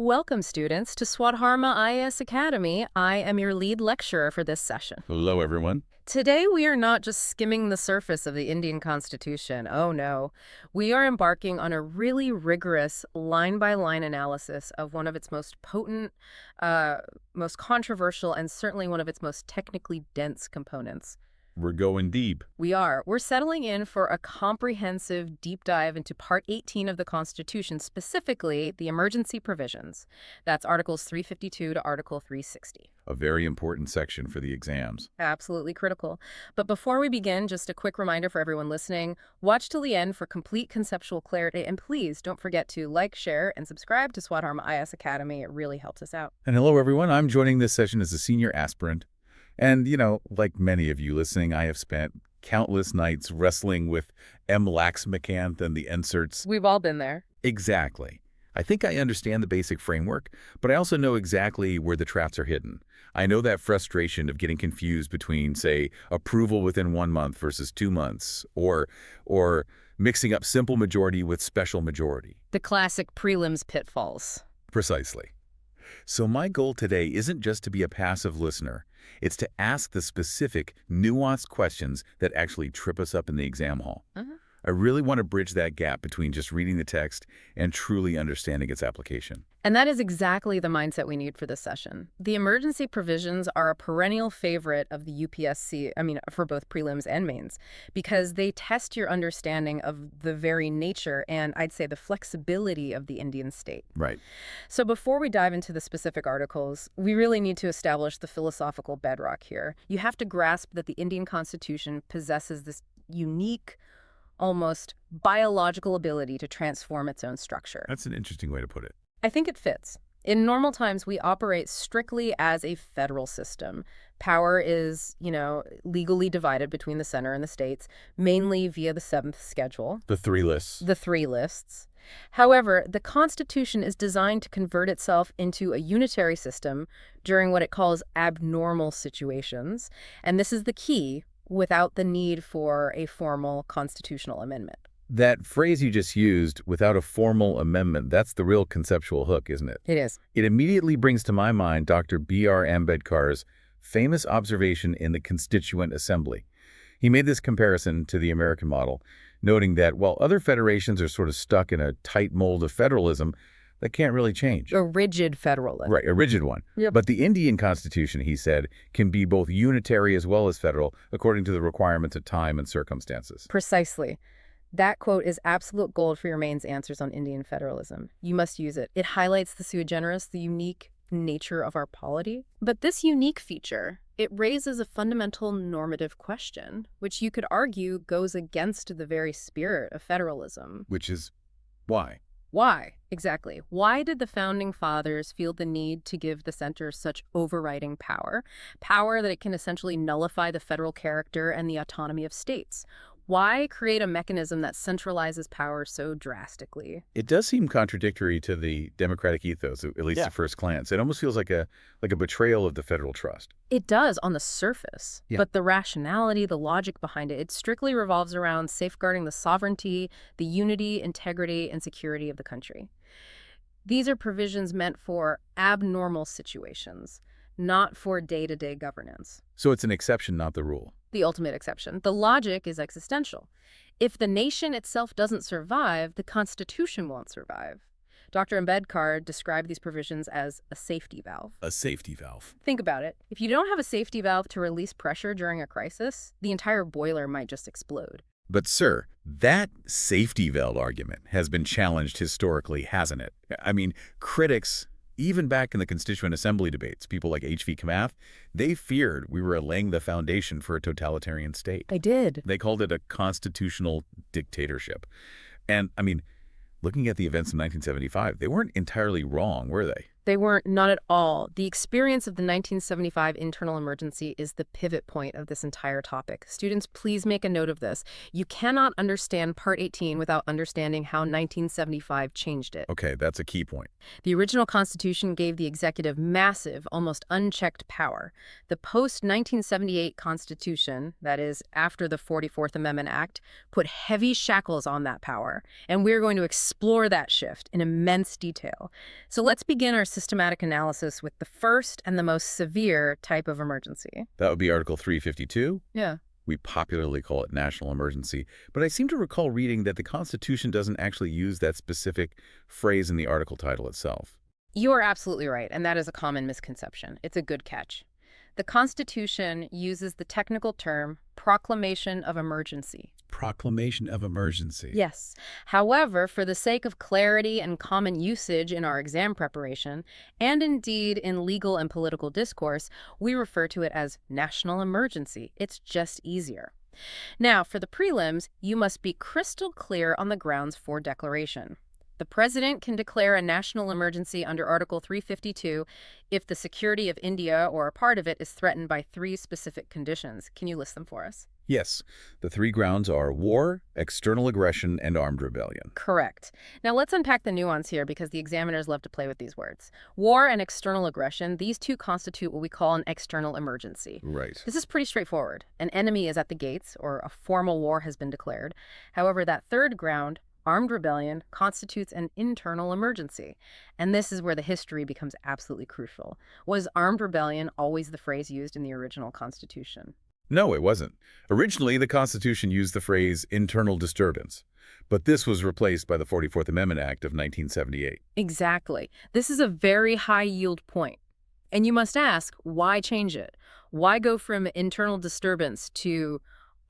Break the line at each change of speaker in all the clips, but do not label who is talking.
Welcome, students, to Swadharma IAS Academy. I am your lead lecturer for this session.
Hello, everyone.
Today, we are not just skimming the surface of the Indian Constitution. Oh, no. We are embarking on a really rigorous line-by-line analysis of one of its most potent, most controversial, and certainly one of its most technically dense components.
We're going deep.
We are. We're settling in for a comprehensive deep dive into Part 18 of the Constitution, specifically the emergency provisions. That's Articles 352 to Article 360.
A very important section for the exams.
Absolutely critical. But before we begin, just a quick reminder for everyone listening, watch till the end for complete conceptual clarity, and please don't forget to like, share, and subscribe to Swadharma IAS Academy. It really helps us out.
And hello, everyone. I'm joining this session as a senior aspirant. And, like many of you listening, I have spent countless nights wrestling with Laxmikanth and the inserts.
We've all been there.
Exactly. I think I understand the basic framework, but I also know exactly where the traps are hidden. I know that frustration of getting confused between, say, approval within 1 month versus 2 months, or mixing up simple majority with special majority.
The classic prelims pitfalls.
Precisely. So my goal today isn't just to be a passive listener. It's to ask the specific, nuanced questions that actually trip us up in the exam hall. I really want to bridge that gap between just reading the text and truly understanding its application.
And that is exactly the mindset we need for this session. The emergency provisions are a perennial favorite of the UPSC, for both prelims and mains, because they test your understanding of the very nature and, I'd say, the flexibility of the Indian state.
Right.
So before we dive into the specific articles, we really need to establish the philosophical bedrock here. You have to grasp that the Indian Constitution possesses this unique, almost biological ability to transform its own structure.
That's an interesting way to put it.
I think it fits. In normal times, we operate strictly as a federal system. Power is, legally divided between the center and the states, mainly via the seventh schedule.
The three lists.
The three lists. However, the Constitution is designed to convert itself into a unitary system during what it calls abnormal situations. And this is the key, without the need for a formal constitutional amendment.
That phrase you just used, without a formal amendment, that's the real conceptual hook, isn't it?
It is.
It immediately brings to my mind Dr. B.R. Ambedkar's famous observation in the Constituent Assembly. He made this comparison to the American model, noting that while other federations are sort of stuck in a tight mold of federalism, that can't really change.
A rigid federalism.
Right, a rigid one.
Yep.
But the Indian Constitution, he said, can be both unitary as well as federal, according to the requirements of time and circumstances.
Precisely. That quote is absolute gold for your mains answers on Indian federalism. You must use it. It highlights the sui generis, the unique nature of our polity. But this unique feature, it raises a fundamental normative question, which you could argue goes against the very spirit of federalism.
Which is why?
Why? Exactly. Why did the Founding Fathers feel the need to give the center such overriding power? Power that it can essentially nullify the federal character and the autonomy of states. Why create a mechanism that centralizes power so drastically?
It does seem contradictory to the democratic ethos, at least at first glance. It almost feels like a betrayal of the federal trust.
It does on the surface, but the rationality, the logic behind it, it strictly revolves around safeguarding the sovereignty, the unity, integrity, and security of the country. These are provisions meant for abnormal situations, not for day-to-day governance.
So it's an exception, not the rule.
The ultimate exception. The logic is existential. If the nation itself doesn't survive, the Constitution won't survive. Dr. Ambedkar described these provisions as a safety valve.
A safety valve.
Think about it. If you don't have a safety valve to release pressure during a crisis, the entire boiler might just explode.
But, sir, that safety valve argument has been challenged historically, hasn't it? I mean, critics, even back in the Constituent Assembly debates, people like XVIII, they feared we were laying the foundation for a totalitarian state.
They did.
They called it a constitutional dictatorship. And, looking at the events of 1975, they weren't entirely wrong, were they?
They weren't, not at all. The experience of the 1975 internal emergency is the pivot point of this entire topic. Students, please make a note of this. You cannot understand Part 18 without understanding how 1975 changed it.
Okay, that's a key point.
The original Constitution gave the executive massive, almost unchecked power. The post-1978 Constitution, that is, after the 44th Amendment Act, put heavy shackles on that power. And we're going to explore that shift in immense detail. So let's begin our systematic analysis with the first and the most severe type of emergency.
That would be Article 352.
Yeah.
We popularly call it national emergency, but I seem to recall reading that the Constitution doesn't actually use that specific phrase in the article title itself.
You are absolutely right, and that is a common misconception. It's a good catch. The Constitution uses the technical term proclamation of emergency.
Proclamation of emergency.
Yes. However, for the sake of clarity and common usage in our exam preparation, and indeed in legal and political discourse, we refer to it as national emergency. It's just easier. Now, for the prelims, you must be crystal clear on the grounds for declaration. The president can declare a national emergency under Article 352 if the security of India or a part of it is threatened by 3 specific conditions. Can you list them for us?
Yes. The 3 grounds are war, external aggression, and armed rebellion.
Correct. Now let's unpack the nuance here because the examiners love to play with these words. War and external aggression, these 2 constitute what we call an external emergency.
Right.
This is pretty straightforward. An enemy is at the gates or a formal war has been declared. However, that 3rd ground, armed rebellion, constitutes an internal emergency. And this is where the history becomes absolutely crucial. Was armed rebellion always the phrase used in the original Constitution?
No, it wasn't. Originally, the Constitution used the phrase internal disturbance, but this was replaced by the 44th Amendment Act of 1978.
Exactly. This is a very high-yield point. And you must ask, why change it? Why go from internal disturbance to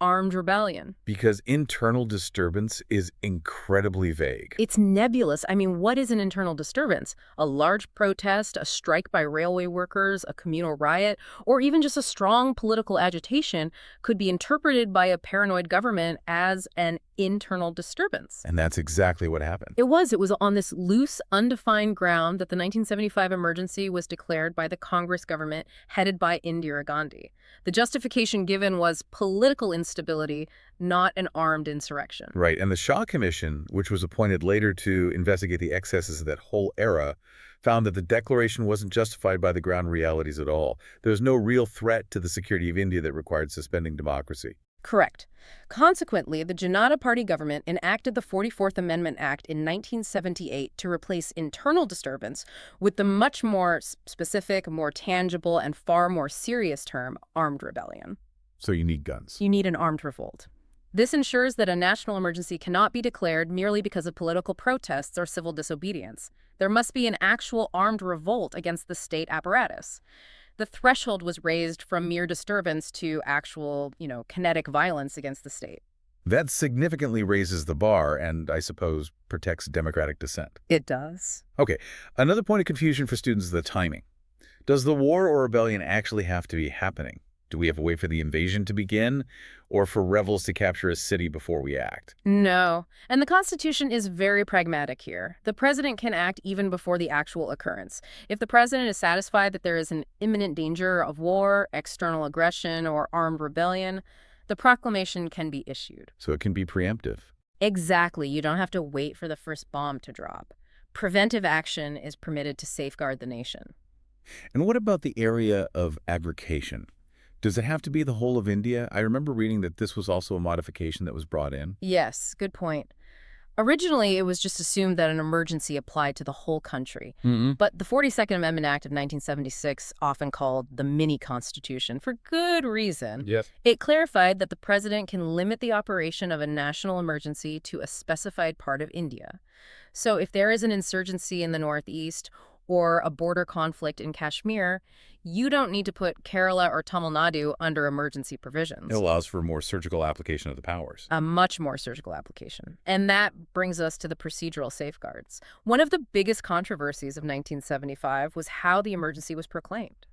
armed rebellion?
Because internal disturbance is incredibly vague.
It's nebulous. I mean, what is an internal disturbance? A large protest, a strike by railway workers, a communal riot, or even just a strong political agitation could be interpreted by a paranoid government as an internal disturbance.
And that's exactly what happened.
It was on this loose, undefined ground that the 1975 emergency was declared by the Congress government headed by Indira Gandhi. The justification given was political instability, not an armed insurrection.
Right, and the Shah Commission, which was appointed later to investigate the excesses of that whole era, found that the declaration wasn't justified by the ground realities at all. There was no real threat to the security of India that required suspending democracy.
Correct. Consequently, the Janata Party government enacted the 44th Amendment Act in 1978 to replace internal disturbance with the much more specific, more tangible, and far more serious term, armed rebellion.
So you need guns.
You need an armed revolt. This ensures that a national emergency cannot be declared merely because of political protests or civil disobedience. There must be an actual armed revolt against the state apparatus. The threshold was raised from mere disturbance to actual, kinetic violence against the state.
That significantly raises the bar and, I suppose, protects democratic dissent.
It does.
Okay, another point of confusion for students is the timing. Does the war or rebellion actually have to be happening? Do we have to wait for the invasion to begin, or for rebels to capture a city before we act?
No. And the Constitution is very pragmatic here. The president can act even before the actual occurrence. If the president is satisfied that there is an imminent danger of war, external aggression, or armed rebellion, the proclamation can be issued.
So it can be preemptive.
Exactly. You don't have to wait for the first bomb to drop. Preventive action is permitted to safeguard the nation.
And what about the area of aggregation? Does it have to be the whole of India? I remember reading that this was also a modification that was brought in.
Yes, good point. Originally, it was just assumed that an emergency applied to the whole country. But the 42nd Amendment Act of 1976, often called the mini-constitution, for good reason, it clarified that the president can limit the operation of a national emergency to a specified part of India. So if there is an insurgency in the northeast or a border conflict in Kashmir, you don't need to put Kerala or Tamil Nadu under emergency provisions.
It allows for more surgical application of the powers.
A much more surgical application. And that brings us to the procedural safeguards. One of the biggest controversies of 1975 was how the emergency was proclaimed.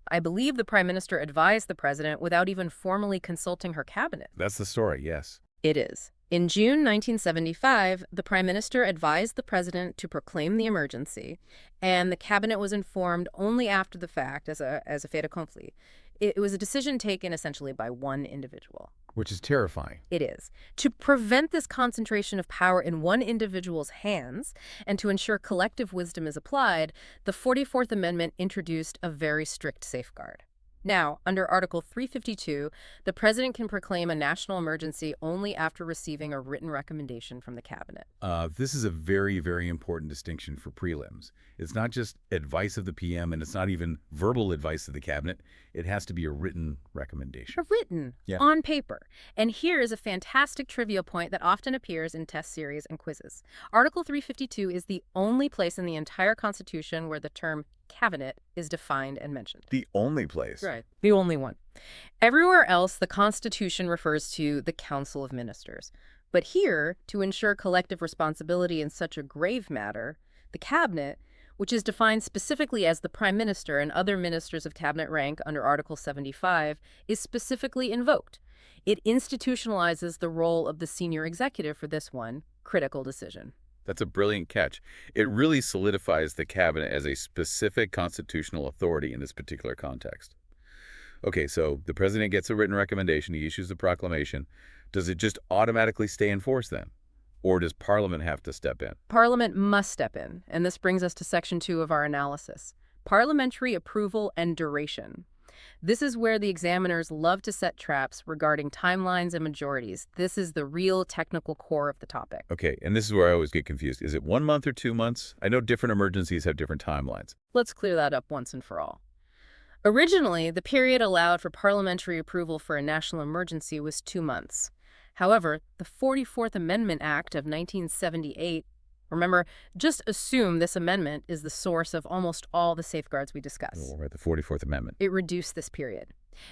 I believe the prime minister advised the president without even formally consulting her cabinet.
That's the story, yes.
It is. In June 1975, the Prime Minister advised the President to proclaim the emergency, and the Cabinet was informed only after the fact as a fait accompli. It was a decision taken essentially by one individual.
Which is terrifying.
It is. To prevent this concentration of power in one individual's hands and to ensure collective wisdom is applied, the 44th Amendment introduced a very strict safeguard. Now, under Article 352, the President can proclaim a national emergency only after receiving a written recommendation from the Cabinet.
This is a very, very important distinction for prelims. It's not just advice of the PM, and it's not even verbal advice of the Cabinet. It has to be a written recommendation.
On paper. And here is a fantastic trivia point that often appears in test series and quizzes. Article 352 is the only place in the entire Constitution where the term Cabinet is defined and mentioned.
The only place.
Right. The only one. Everywhere else, the Constitution refers to the Council of Ministers. But here, to ensure collective responsibility in such a grave matter, the Cabinet, which is defined specifically as the Prime Minister and other ministers of Cabinet rank under Article 75, is specifically invoked. It institutionalizes the role of the senior executive for this one critical decision.
That's a brilliant catch. It really solidifies the Cabinet as a specific constitutional authority in this particular context. Okay, so the President gets a written recommendation. He issues a proclamation. Does it just automatically stay in force then? Or does Parliament have to step in?
Parliament must step in, and this brings us to Section 2 of our analysis. Parliamentary approval and duration. This is where the examiners love to set traps regarding timelines and majorities. This is the real technical core of the topic.
Okay, and this is where I always get confused. Is it 1 month or 2 months? I know different emergencies have different timelines.
Let's clear that up once and for all. Originally, the period allowed for parliamentary approval for a national emergency was 2 months. However, the 44th Amendment Act of 1978, remember, just assume this amendment is the source of almost all the safeguards we discuss.
Oh, right, the 44th Amendment.
It reduced this period.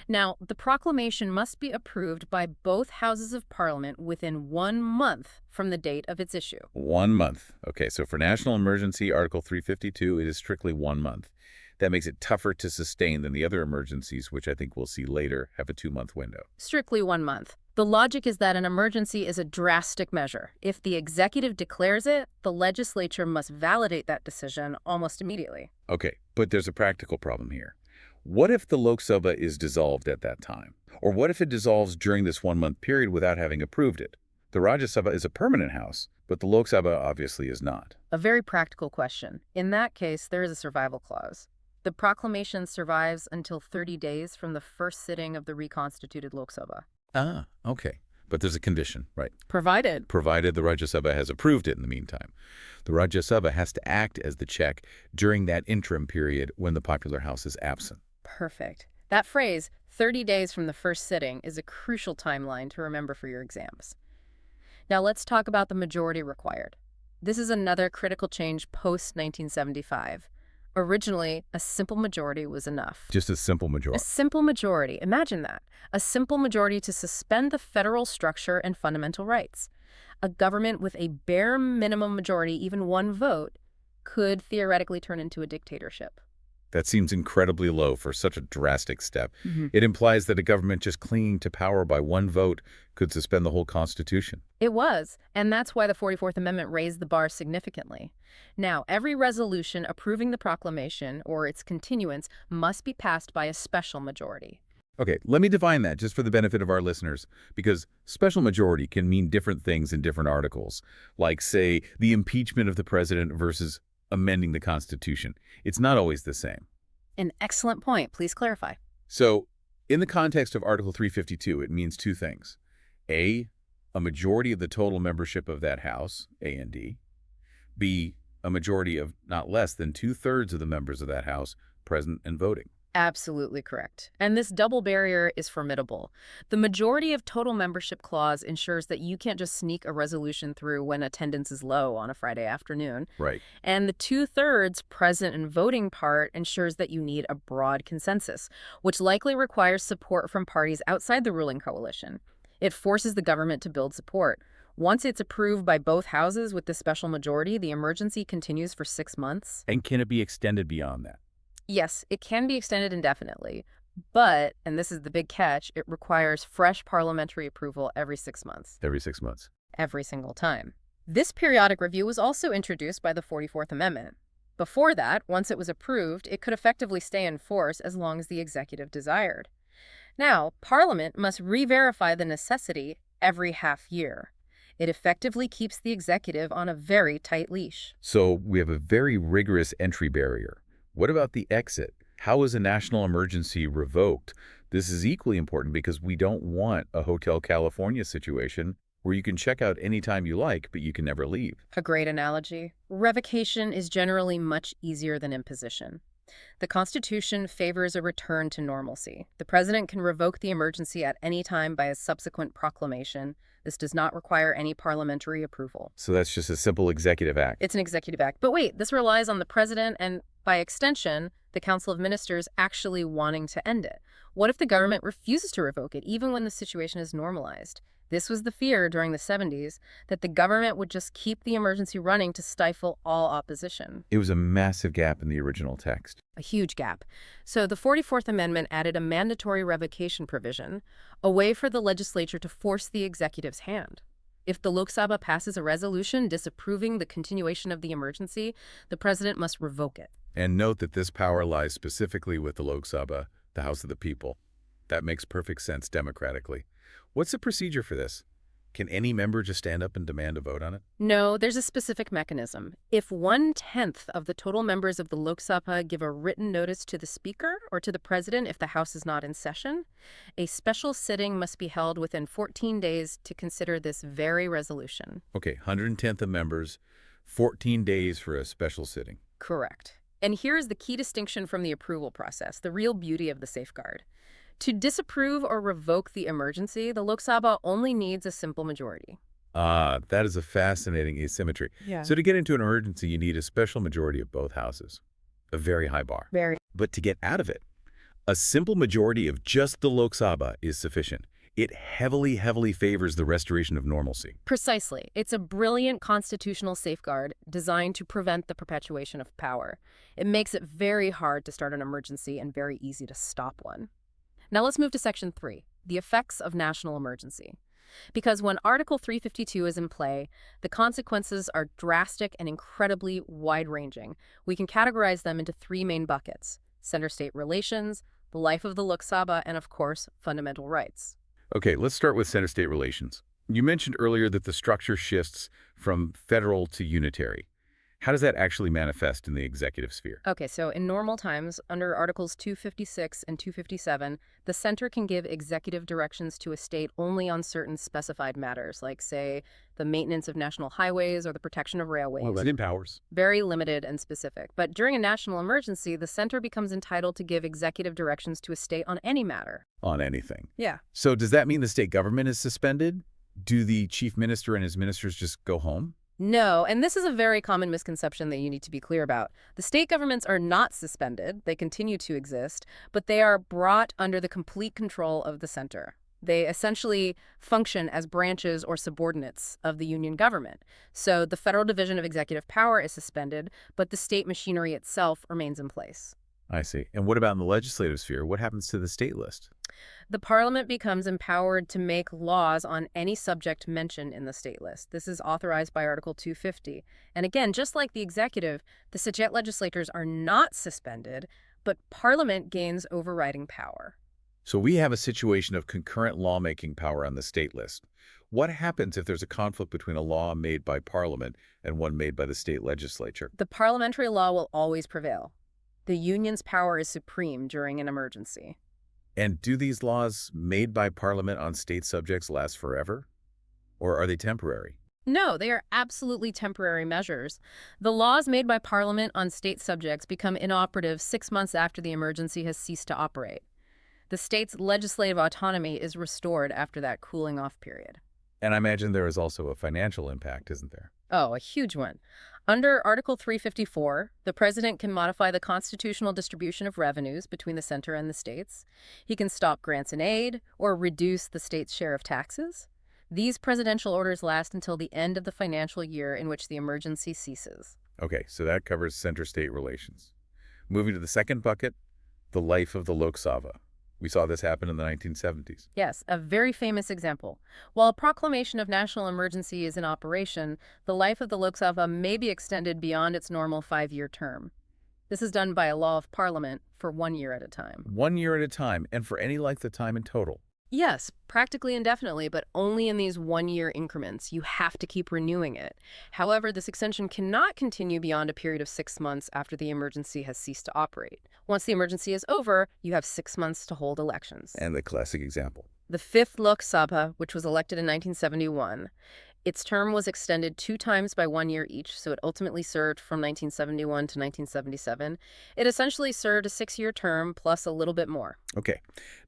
Now, the proclamation must be approved by both houses of Parliament within 1 month from the date of its issue.
1 month. Okay, so for national emergency, Article 352, it is strictly 1 month. That makes it tougher to sustain than the other emergencies, which I think we'll see later have a 2-month window.
Strictly 1 month. The logic is that an emergency is a drastic measure. If the executive declares it, the legislature must validate that decision almost immediately.
Okay, but there's a practical problem here. What if the Lok Sabha is dissolved at that time? Or what if it dissolves during this 1-month period without having approved it? The Rajya Sabha is a permanent house, but the Lok Sabha obviously is not.
A very practical question. In that case, there is a survival clause. The proclamation survives until 30 days from the first sitting of the reconstituted Lok Sabha.
Ah, okay. But there's a condition, right?
Provided
the Rajya Sabha has approved it in the meantime. The Rajya Sabha has to act as the check during that interim period when the popular house is absent.
Perfect. That phrase, 30 days from the first sitting, is a crucial timeline to remember for your exams. Now let's talk about the majority required. This is another critical change post-1975. Originally, a simple majority was enough.
Just a simple majority.
A simple majority. Imagine that. A simple majority to suspend the federal structure and fundamental rights. A government with a bare minimum majority, even 1 vote, could theoretically turn into a dictatorship.
That seems incredibly low for such a drastic step. It implies that a government just clinging to power by 1 vote could suspend the whole Constitution.
It was, and that's why the 44th Amendment raised the bar significantly. Now, every resolution approving the proclamation or its continuance must be passed by a special majority.
Okay, let me define that just for the benefit of our listeners, because special majority can mean different things in different articles, like, say, the impeachment of the president versus amending the Constitution. It's not always the same.
An excellent point. Please clarify.
So, in the context of Article 352, it means 2 things. A majority of the total membership of that House, A and D. B, a majority of not less than 2/3 of the members of that House present and voting.
Absolutely correct. And this double barrier is formidable. The majority of total membership clause ensures that you can't just sneak a resolution through when attendance is low on a Friday afternoon.
Right.
And the 2/3 present and voting part ensures that you need a broad consensus, which likely requires support from parties outside the ruling coalition. It forces the government to build support. Once it's approved by both houses with the special majority, the emergency continues for 6 months.
And can it be extended beyond that?
Yes, it can be extended indefinitely, But, and this is the big catch, it requires fresh parliamentary approval every 6 months.
Every 6 months.
Every single time. This periodic review was also introduced by the 44th Amendment. Before that, once it was approved, it could effectively stay in force as long as the executive desired. Now, Parliament must re-verify the necessity every half year. It effectively keeps the executive on a very tight leash.
So we have a very rigorous entry barrier. What about the exit? How is a national emergency revoked? This is equally important because we don't want a Hotel California situation where you can check out anytime you like, but you can never leave.
A great analogy. Revocation is generally much easier than imposition. The Constitution favors a return to normalcy. The president can revoke the emergency at any time by a subsequent proclamation. This does not require any parliamentary approval.
So that's just a simple executive act.
It's an executive act. But wait, this relies on the president and, by extension, the Council of Ministers actually wanting to end it. What if the government refuses to revoke it, even when the situation is normalized? This was the fear during the 70s, that the government would just keep the emergency running to stifle all opposition.
It was a massive gap in the original text.
A huge gap. So the 44th Amendment added a mandatory revocation provision, a way for the legislature to force the executive's hand. If the Lok Sabha passes a resolution disapproving the continuation of the emergency, the president must revoke it.
And note that this power lies specifically with the Lok Sabha, the House of the People. That makes perfect sense democratically. What's the procedure for this? Can any member just stand up and demand a vote on it?
No, there's a specific mechanism. If 1/10 of the total members of the Lok Sabha give a written notice to the Speaker or to the President if the House is not in session, a special sitting must be held within 14 days to consider this very resolution.
Okay, 110th of members, 14 days for a special sitting.
Correct. And here is the key distinction from the approval process, the real beauty of the safeguard. To disapprove or revoke the emergency, the Lok Sabha only needs a simple majority.
That is a fascinating asymmetry.
Yeah.
So to get into an emergency, you need a special majority of both houses. A very high bar.
Very.
But to get out of it, a simple majority of just the Lok Sabha is sufficient. It heavily, heavily favors the restoration of normalcy.
Precisely. It's a brilliant constitutional safeguard designed to prevent the perpetuation of power. It makes it very hard to start an emergency and very easy to stop one. Now let's move to Section 3, the effects of national emergency. Because when Article 352 is in play, the consequences are drastic and incredibly wide-ranging. We can categorize them into three main buckets: center-state relations, the life of the Lok Sabha, and of course, fundamental rights.
Okay, let's start with center-state relations. You mentioned earlier that the structure shifts from federal to unitary. How does that actually manifest in the executive sphere?
Okay, so in normal times, under Articles 256 and 257, the center can give executive directions to a state only on certain specified matters, like, say, the maintenance of national highways or the protection of railways.
Well, limited powers.
Very limited and specific. But during a national emergency, the center becomes entitled to give executive directions to a state on any matter.
On anything.
Yeah.
So does that mean the state government is suspended? Do the chief minister and his ministers just go home?
No, and this is a very common misconception that you need to be clear about. The state governments are not suspended. They continue to exist, but they are brought under the complete control of the center. They essentially function as branches or subordinates of the union government. So the federal division of executive power is suspended, but the state machinery itself remains in place.
I see. And what about in the legislative sphere? What happens to the state list?
The parliament becomes empowered to make laws on any subject mentioned in the state list. This is authorized by Article 250. And again, just like the executive, the state legislatures are not suspended, but parliament gains overriding power.
So we have a situation of concurrent lawmaking power on the state list. What happens if there's a conflict between a law made by parliament and one made by the state legislature?
The parliamentary law will always prevail. The union's power is supreme during an emergency.
And do these laws made by parliament on state subjects last forever? Or are they temporary?
No, they are absolutely temporary measures. The laws made by parliament on state subjects become inoperative 6 months after the emergency has ceased to operate. The state's legislative autonomy is restored after that cooling off period.
And I imagine there is also a financial impact, isn't there?
Oh, a huge one. Under Article 354, the president can modify the constitutional distribution of revenues between the center and the states. He can stop grants and aid or reduce the state's share of taxes. These presidential orders last until the end of the financial year in which the emergency ceases.
Okay, so that covers center-state relations. Moving to the second bucket, the life of the Lok Sabha. We saw this happen in the 1970s.
Yes, a very famous example. While a proclamation of national emergency is in operation, the life of the Lok Sabha may be extended beyond its normal 5-year term. This is done by a law of parliament for 1 year at a time.
1 year at a time, and for any length of time in total.
Yes, practically indefinitely, but only in these 1-year increments. You have to keep renewing it. However, this extension cannot continue beyond a period of 6 months after the emergency has ceased to operate. Once the emergency is over, you have 6 months to hold elections.
And the classic example.
The 5th Lok Sabha, which was elected in 1971, its term was extended 2 times by 1 year each, so it ultimately served from 1971 to 1977. It essentially served a 6-year term plus a little bit more.
Okay.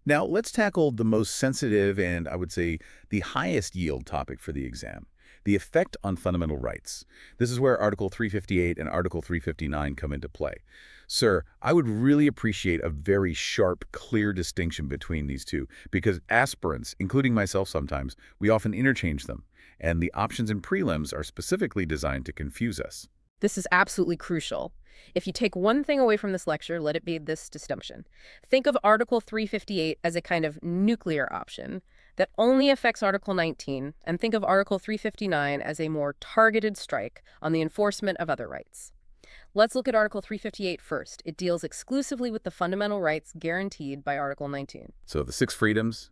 Now, let's tackle the most sensitive and, I would say, the highest yield topic for the exam, the effect on fundamental rights. This is where Article 358 and Article 359 come into play. Sir, I would really appreciate a very sharp, clear distinction between these two, because aspirants, including myself sometimes, we often interchange them, and the options in prelims are specifically designed to confuse us.
This is absolutely crucial. If you take one thing away from this lecture, let it be this distinction. Think of Article 358 as a kind of nuclear option that only affects Article 19, and think of Article 359 as a more targeted strike on the enforcement of other rights. Let's look at Article 358 first. It deals exclusively with the fundamental rights guaranteed by Article 19.
So the 6 freedoms: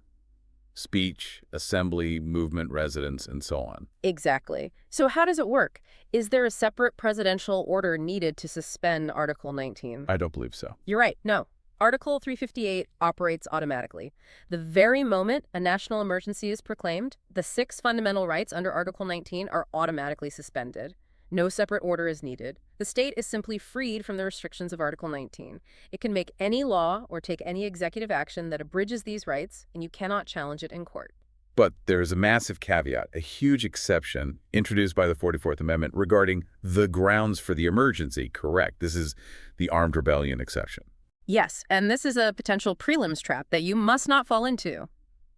speech, assembly, movement, residence, and so on.
Exactly. So how does it work? Is there a separate presidential order needed to suspend Article 19?
I don't believe so.
You're right. No. Article 358 operates automatically. The very moment a national emergency is proclaimed, the 6 fundamental rights under Article 19 are automatically suspended. No separate order is needed. The state is simply freed from the restrictions of Article 19. It can make any law or take any executive action that abridges these rights, and you cannot challenge it in court.
But there's a massive caveat, a huge exception introduced by the 44th Amendment regarding the grounds for the emergency. Correct. This is the armed rebellion exception.
Yes, and this is a potential prelims trap that you must not fall into.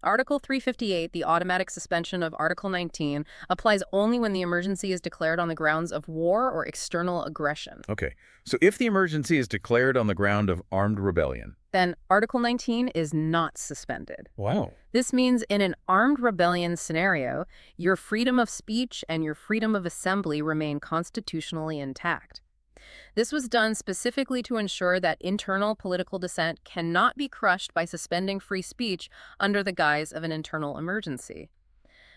Article 358, the automatic suspension of Article 19, applies only when the emergency is declared on the grounds of war or external aggression.
Okay, so if the emergency is declared on the ground of armed rebellion,
then Article 19 is not suspended.
wow.
This means in an armed rebellion scenario, your freedom of speech and your freedom of assembly remain constitutionally intact. This was done specifically to ensure that internal political dissent cannot be crushed by suspending free speech under the guise of an internal emergency.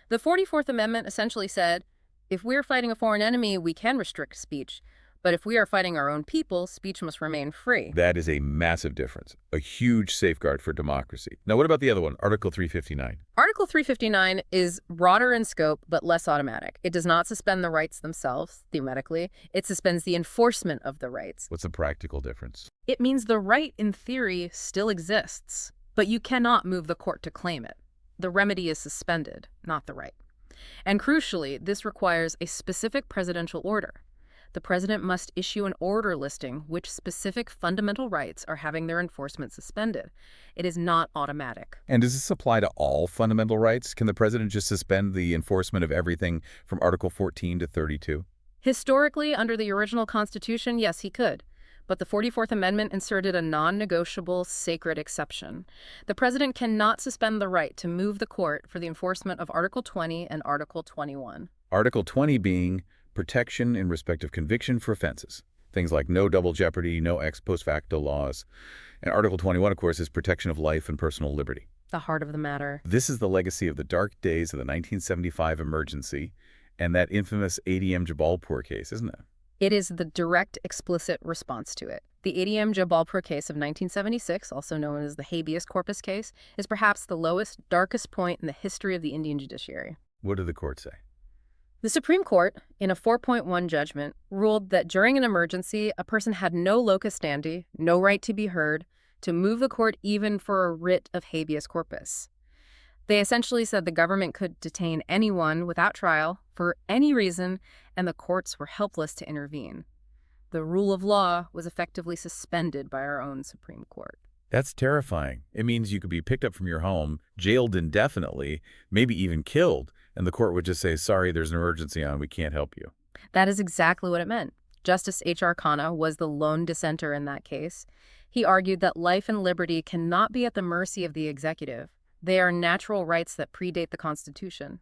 The 44th Amendment essentially said, if we're fighting a foreign enemy, we can restrict speech. But if we are fighting our own people, speech must remain free.
That is a massive difference, a huge safeguard for democracy. Now, what about the other one, Article 359?
Article 359 is broader in scope, but less automatic. It does not suspend the rights themselves, theoretically. It suspends the enforcement of the rights.
What's the practical difference?
It means the right, in theory, still exists, but you cannot move the court to claim it. The remedy is suspended, not the right. And crucially, this requires a specific presidential order. The president must issue an order listing which specific fundamental rights are having their enforcement suspended. It is not automatic.
And does this apply to all fundamental rights? Can the president just suspend the enforcement of everything from Article 14 to 32?
Historically, under the original Constitution, yes, he could. But the 44th Amendment inserted a non-negotiable sacred exception. The president cannot suspend the right to move the court for the enforcement of Article 20 and Article 21.
Article 20 being protection in respect of conviction for offenses. Things like no double jeopardy, no ex post facto laws. And Article 21, of course, is protection of life and personal liberty.
The heart of the matter.
This is the legacy of the dark days of the 1975 emergency and that infamous ADM Jabalpur case, isn't it?
It is the direct, explicit response to it. The ADM Jabalpur case of 1976, also known as the habeas corpus case, is perhaps the lowest, darkest point in the history of the Indian judiciary.
What did the court say?
The Supreme Court, in a 4.1 judgment, ruled that during an emergency, a person had no locus standi, no right to be heard, to move the court even for a writ of habeas corpus. They essentially said the government could detain anyone without trial for any reason, and the courts were helpless to intervene. The rule of law was effectively suspended by our own Supreme Court.
That's terrifying. It means you could be picked up from your home, jailed indefinitely, maybe even killed, and the court would just say, sorry, there's an emergency on, we can't help you.
That is exactly what it meant. Justice H.R. Khanna was the lone dissenter in that case. He argued that life and liberty cannot be at the mercy of the executive. They are natural rights that predate the Constitution.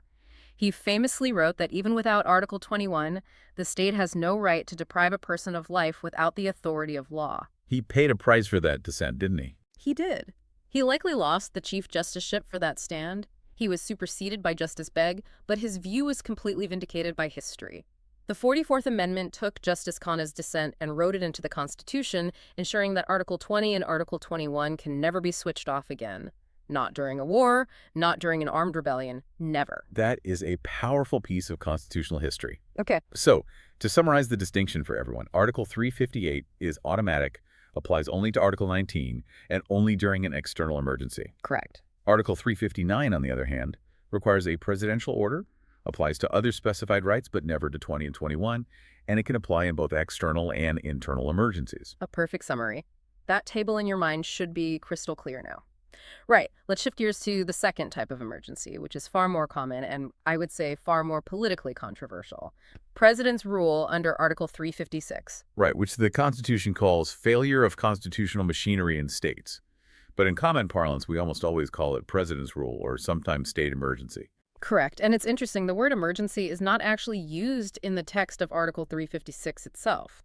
He famously wrote that even without Article 21, the state has no right to deprive a person of life without the authority of law.
He paid a price for that dissent, didn't he?
He did. He likely lost the Chief Justiceship for that stand. He was superseded by Justice Begg, but his view was completely vindicated by history. The 44th Amendment took Justice Khanna's dissent and wrote it into the Constitution, ensuring that Article 20 and Article 21 can never be switched off again. Not during a war, not during an armed rebellion, never.
That is a powerful piece of constitutional history.
Okay.
So, to summarize the distinction for everyone, Article 358 is automatic, applies only to Article 19, and only during an external emergency.
Correct.
Article 359, on the other hand, requires a presidential order, applies to other specified rights but never to 20 and 21, and it can apply in both external and internal emergencies.
A perfect summary. That table in your mind should be crystal clear now. Right, let's shift gears to the second type of emergency, which is far more common and I would say far more politically controversial. President's rule under Article 356.
Right, which the Constitution calls failure of constitutional machinery in states. But in common parlance, we almost always call it president's rule or sometimes state emergency.
Correct. And it's interesting, the word emergency is not actually used in the text of Article 356 itself.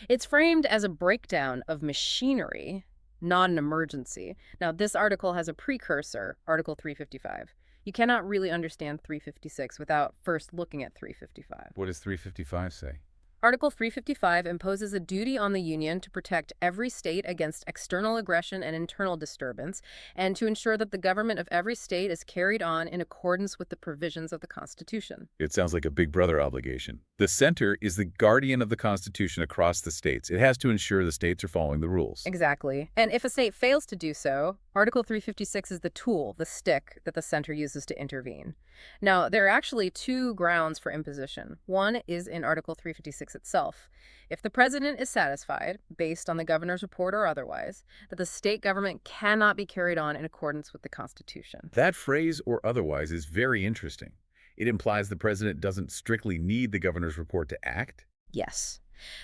It's framed as a breakdown of machinery, not an emergency. Now, this article has a precursor, Article 355. You cannot really understand 356 without first looking at 355.
What does 355 say?
Article 355 imposes a duty on the Union to protect every state against external aggression and internal disturbance, and to ensure that the government of every state is carried on in accordance with the provisions of the Constitution.
It sounds like a big brother obligation. The center is the guardian of the Constitution across the states. It has to ensure the states are following the rules.
Exactly. And if a state fails to do so, Article 356 is the tool, the stick, that the center uses to intervene. Now, there are actually two grounds for imposition. One is in Article 356 itself. If the president is satisfied, based on the governor's report or otherwise, that the state government cannot be carried on in accordance with the Constitution.
That phrase, or otherwise, is very interesting. It implies the president doesn't strictly need the governor's report to act?
Yes.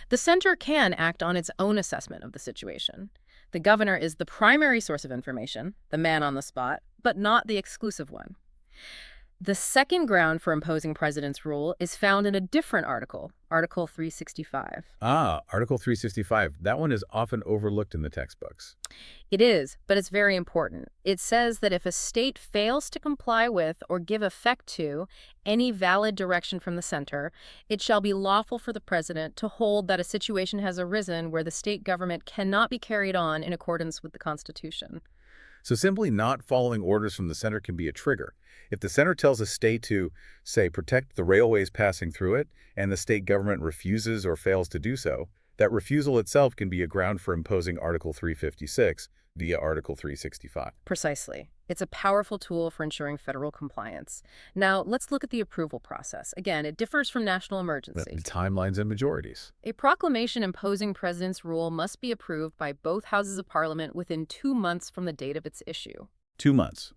The center can act on its own assessment of the situation. The governor is the primary source of information, the man on the spot, but not the exclusive one. The second ground for imposing president's rule is found in a different article, Article 365.
Article 365. That one is often overlooked in the textbooks.
It is, but it's very important. It says that if a state fails to comply with or give effect to any valid direction from the center, it shall be lawful for the president to hold that a situation has arisen where the state government cannot be carried on in accordance with the Constitution.
So simply not following orders from the center can be a trigger. If the center tells a state to, say, protect the railways passing through it, and the state government refuses or fails to do so, that refusal itself can be a ground for imposing Article 356 via Article 365.
Precisely. It's a powerful tool for ensuring federal compliance. Now, let's look at the approval process. Again, it differs from national emergency.
The timelines and majorities.
A proclamation imposing president's rule must be approved by both houses of parliament within 2 months from the date of its issue.
2 months.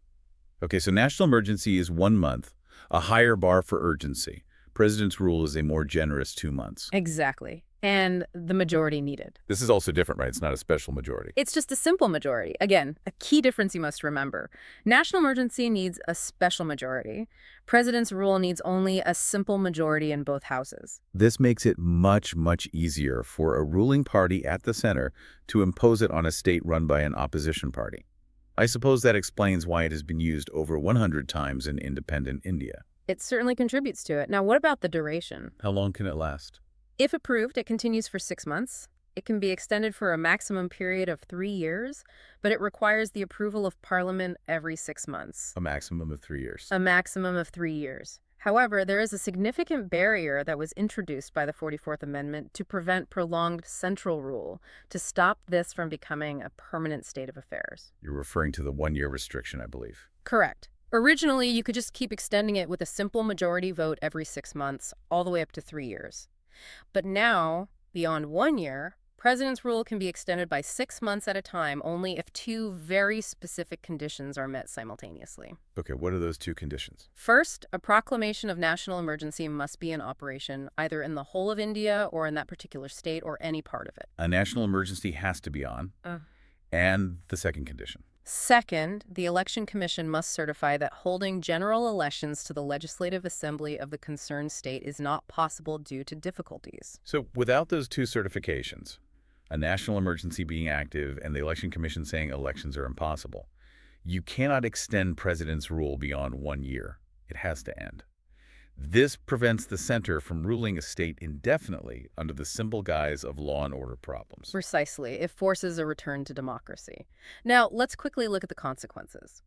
Okay, so national emergency is 1 month, a higher bar for urgency. President's rule is a more generous 2 months.
Exactly. And the majority needed.
This is also different, right? It's not a special majority.
It's just a simple majority. Again, a key difference you must remember. National emergency needs a special majority. President's rule needs only a simple majority in both houses.
This makes it much, much easier for a ruling party at the center to impose it on a state run by an opposition party. I suppose that explains why it has been used over 100 times in independent India.
It certainly contributes to it. Now, what about the duration?
How long can it last?
If approved, it continues for 6 months. It can be extended for a maximum period of 3 years, but it requires the approval of Parliament every 6 months.
A maximum of 3 years.
A maximum of 3 years. However, there is a significant barrier that was introduced by the 44th Amendment to prevent prolonged central rule, to stop this from becoming a permanent state of affairs.
You're referring to the 1-year restriction, I believe.
Correct. Originally, you could just keep extending it with a simple majority vote every 6 months, all the way up to 3 years. But now, beyond 1 year, president's rule can be extended by 6 months at a time only if 2 very specific conditions are met simultaneously.
Okay, what are those 2 conditions?
First, a proclamation of national emergency must be in operation either in the whole of India or in that particular state or any part of it.
A national emergency has to be on. And the second condition.
Second, the Election Commission must certify that holding general elections to the Legislative Assembly of the concerned state is not possible due to difficulties.
So without those two certifications, a national emergency being active and the Election Commission saying elections are impossible, you cannot extend president's rule beyond 1 year. It has to end. This prevents the center from ruling a state indefinitely under the simple guise of law and order problems.
Precisely. It forces a return to democracy. Now, let's quickly look at the consequences.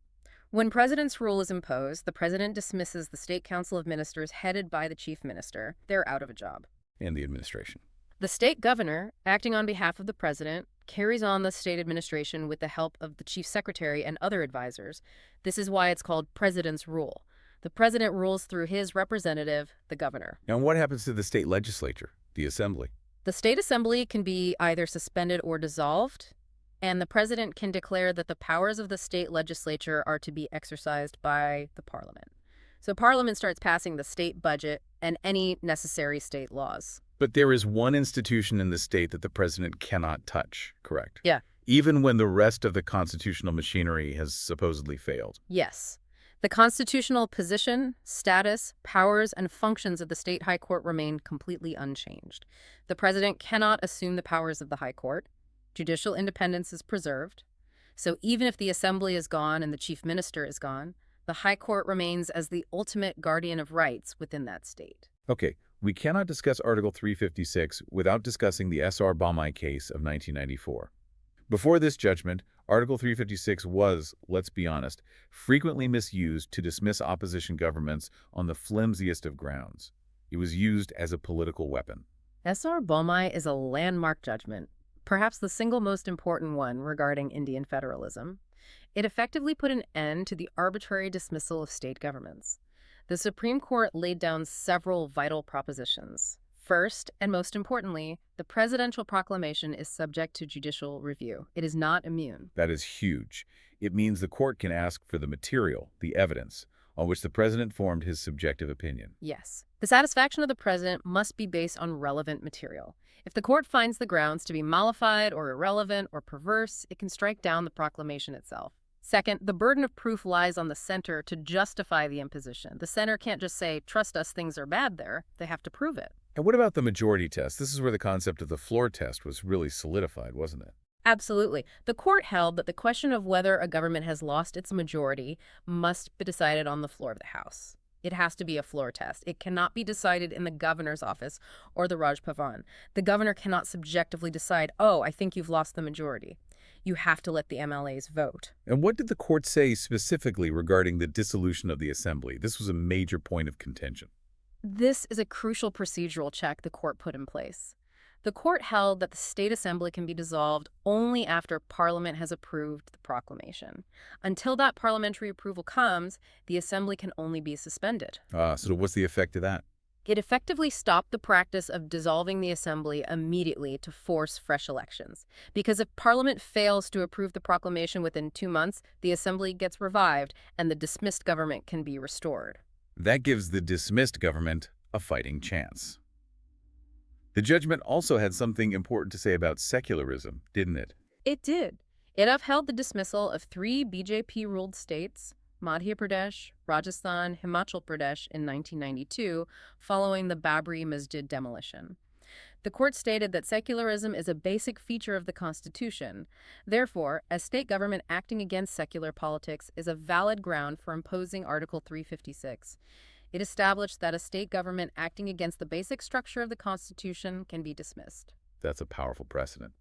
When president's rule is imposed, the president dismisses the State Council of Ministers headed by the chief minister. They're out of a job.
And the administration.
The state governor, acting on behalf of the president, carries on the state administration with the help of the chief secretary and other advisors. This is why it's called president's rule. The president rules through his representative, the governor.
And what happens to the state legislature, the assembly?
The state assembly can be either suspended or dissolved, and the president can declare that the powers of the state legislature are to be exercised by the parliament. So parliament starts passing the state budget and any necessary state laws.
But there is one institution in the state that the president cannot touch, correct?
Yeah.
Even when the rest of the constitutional machinery has supposedly failed.
Yes. The constitutional position, status, powers, and functions of the state high court remain completely unchanged. The president cannot assume the powers of the high court. Judicial independence is preserved. So even if the assembly is gone and the chief minister is gone, the high court remains as the ultimate guardian of rights within that state.
Okay, we cannot discuss Article 356 without discussing the S.R. Baumai case of 1994. Before this judgment, Article 356 was, let's be honest, frequently misused to dismiss opposition governments on the flimsiest of grounds. It was used as a political weapon.
S.R. Baumai is a landmark judgment, perhaps the single most important one regarding Indian federalism. It effectively put an end to the arbitrary dismissal of state governments. The Supreme Court laid down several vital propositions. First, and most importantly, the presidential proclamation is subject to judicial review. It is not immune.
That is huge. It means the court can ask for the material, the evidence, on which the president formed his subjective opinion.
Yes. The satisfaction of the president must be based on relevant material. If the court finds the grounds to be mollified or irrelevant or perverse, it can strike down the proclamation itself. Second, the burden of proof lies on the center to justify the imposition. The center can't just say, trust us, things are bad there. They have to prove it.
And what about the majority test? This is where the concept of the floor test was really solidified, wasn't it?
Absolutely. The court held that the question of whether a government has lost its majority must be decided on the floor of the House. It has to be a floor test. It cannot be decided in the governor's office or the Raj Bhavan. The governor cannot subjectively decide, oh, I think you've lost the majority. You have to let the MLAs vote.
And what did the court say specifically regarding the dissolution of the assembly? This was a major point of contention.
This is a crucial procedural check the court put in place. The court held that the state assembly can be dissolved only after Parliament has approved the proclamation. Until that parliamentary approval comes, the assembly can only be suspended.
So what's the effect of that?
It effectively stopped the practice of dissolving the assembly immediately to force fresh elections. Because if Parliament fails to approve the proclamation within 2 months, the assembly gets revived and the dismissed government can be restored.
That gives the dismissed government a fighting chance. The judgment also had something important to say about secularism, didn't it?
It did. It upheld the dismissal of 3 BJP-ruled states, Madhya Pradesh, Rajasthan, Himachal Pradesh, in 1992, following the Babri Masjid demolition. The court stated that secularism is a basic feature of the Constitution. Therefore, a state government acting against secular politics is a valid ground for imposing Article 356. It established that a state government acting against the basic structure of the Constitution can be dismissed.
That's a powerful precedent.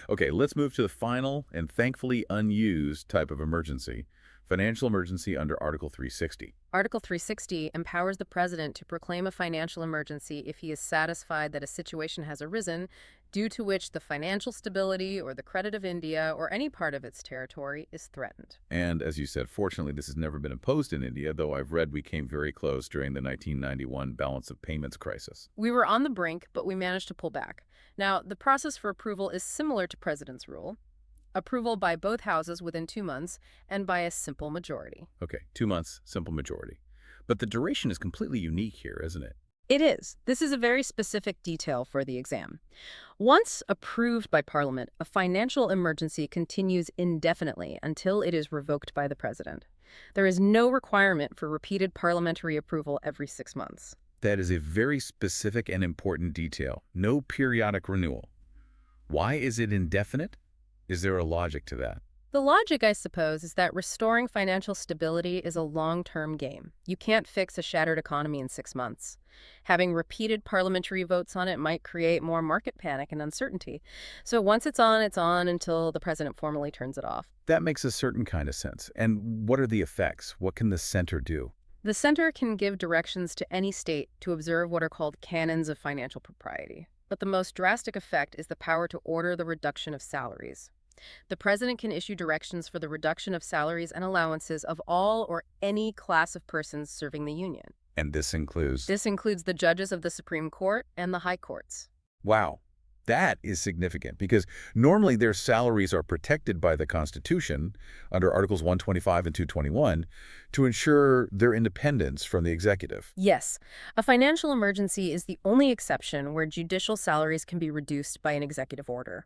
Okay, let's move to the final and thankfully unused type of emergency, financial emergency under Article 360.
Article 360 empowers the president to proclaim a financial emergency if he is satisfied that a situation has arisen due to which the financial stability or the credit of India or any part of its territory is threatened.
And as you said, fortunately, this has never been imposed in India, though I've read we came very close during the 1991 balance of payments crisis.
We were on the brink, but we managed to pull back. Now, the process for approval is similar to President's rule. Approval by both houses within 2 months and by a simple majority.
Okay, 2 months, simple majority. But the duration is completely unique here, isn't it?
It is. This is a very specific detail for the exam. Once approved by Parliament, a financial emergency continues indefinitely until it is revoked by the President. There is no requirement for repeated parliamentary approval every 6 months.
That is a very specific and important detail. No periodic renewal. Why is it indefinite? Is there a logic to that?
The logic, I suppose, is that restoring financial stability is a long-term game. You can't fix a shattered economy in 6 months. Having repeated parliamentary votes on it might create more market panic and uncertainty. So once it's on until the president formally turns it off.
That makes a certain kind of sense. And what are the effects? What can the center do?
The center can give directions to any state to observe what are called canons of financial propriety. But the most drastic effect is the power to order the reduction of salaries. The president can issue directions for the reduction of salaries and allowances of all or any class of persons serving the union.
And this includes...
This includes the judges of the Supreme Court and the high courts.
Wow, that is significant because normally their salaries are protected by the Constitution under Articles 125 and 221 to ensure their independence from the executive.
Yes, a financial emergency is the only exception where judicial salaries can be reduced by an executive order.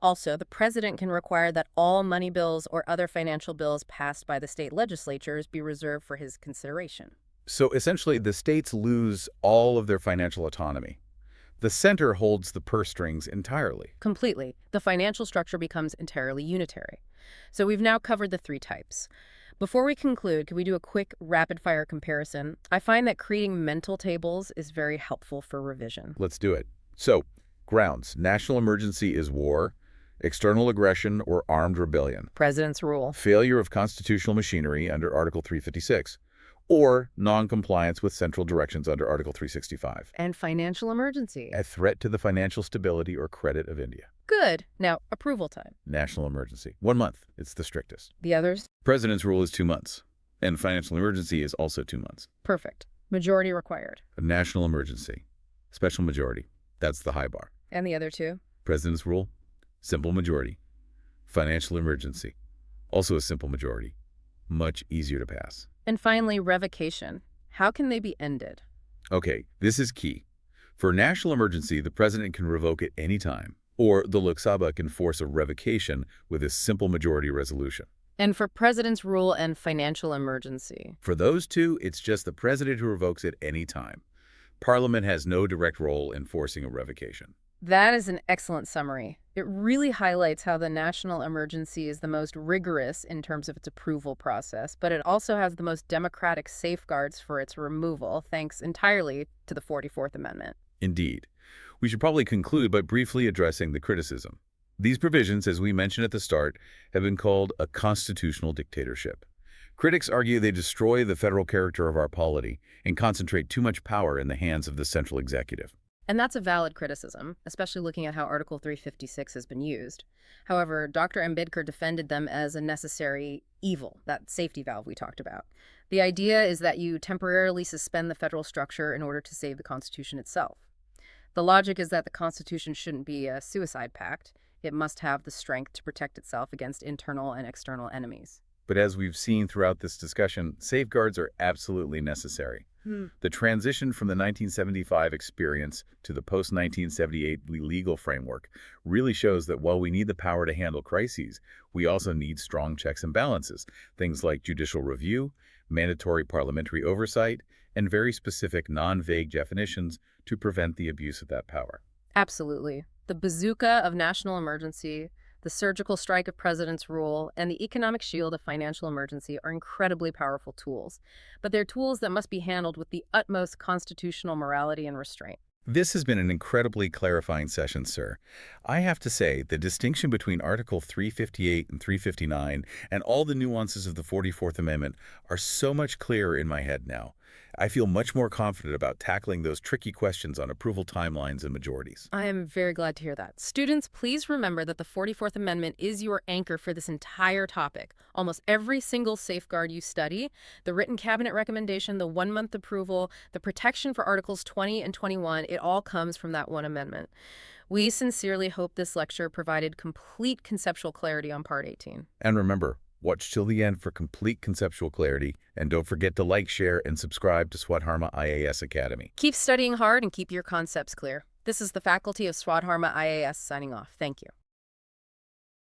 Also, the president can require that all money bills or other financial bills passed by the state legislatures be reserved for his consideration.
So essentially, the states lose all of their financial autonomy. The center holds the purse strings entirely.
Completely. The financial structure becomes entirely unitary. So we've now covered the three types. Before we conclude, can we do a quick rapid-fire comparison? I find that creating mental tables is very helpful for revision.
Let's do it. So, grounds. National emergency is war, external aggression, or armed rebellion.
President's rule.
Failure of constitutional machinery under Article 356, or non-compliance with central directions under Article 365.
And financial emergency.
A threat to the financial stability or credit of India.
Good. Now, approval time.
National emergency. 1 month. It's the strictest.
The others?
President's rule is 2 months. And financial emergency is also 2 months.
Perfect. Majority required.
A national emergency. Special majority. That's the high bar.
And the other two?
President's rule. Simple majority. Financial emergency. Also a simple majority. Much easier to pass.
And finally, revocation. How can they be ended?
Okay, this is key. For a national emergency, the president can revoke at any time, or the Lok Sabha can force a revocation with a simple majority resolution.
And for president's rule and financial emergency?
For those two, it's just the president who revokes at any time. Parliament has no direct role in forcing a revocation.
That is an excellent summary. It really highlights how the national emergency is the most rigorous in terms of its approval process, but it also has the most democratic safeguards for its removal, thanks entirely to the 44th Amendment.
Indeed. We should probably conclude by briefly addressing the criticism. These provisions, as we mentioned at the start, have been called a constitutional dictatorship. Critics argue they destroy the federal character of our polity and concentrate too much power in the hands of the central executive.
And that's a valid criticism, especially looking at how Article 356 has been used. However, Dr. Ambedkar defended them as a necessary evil, that safety valve we talked about. The idea is that you temporarily suspend the federal structure in order to save the Constitution itself. The logic is that the Constitution shouldn't be a suicide pact. It must have the strength to protect itself against internal and external enemies.
But as we've seen throughout this discussion, safeguards are absolutely necessary. The transition from the 1975 experience to the post-1978 legal framework really shows that while we need the power to handle crises, we also need strong checks and balances, things like judicial review, mandatory parliamentary oversight, and very specific non-vague definitions to prevent the abuse of that power.
Absolutely. The bazooka of national emergency, the surgical strike of president's rule, and the economic shield of financial emergency are incredibly powerful tools, but they're tools that must be handled with the utmost constitutional morality and restraint.
This has been an incredibly clarifying session, sir. I have to say, the distinction between Article 358 and 359 and all the nuances of the 44th Amendment are so much clearer in my head now. I feel much more confident about tackling those tricky questions on approval timelines and majorities.
I am very glad to hear that. Students, please remember that the 44th Amendment is your anchor for this entire topic. Almost every single safeguard you study, the written cabinet recommendation, the 1-month approval, the protection for Articles 20 and 21, it all comes from that one amendment. We sincerely hope this lecture provided complete conceptual clarity on Part 18.
And remember, Watch till the end for complete conceptual clarity, and don't forget to like, share, and subscribe to Swadharma IAS Academy.
Keep studying hard and keep your concepts clear. This is the faculty of Swadharma IAS signing off. Thank you.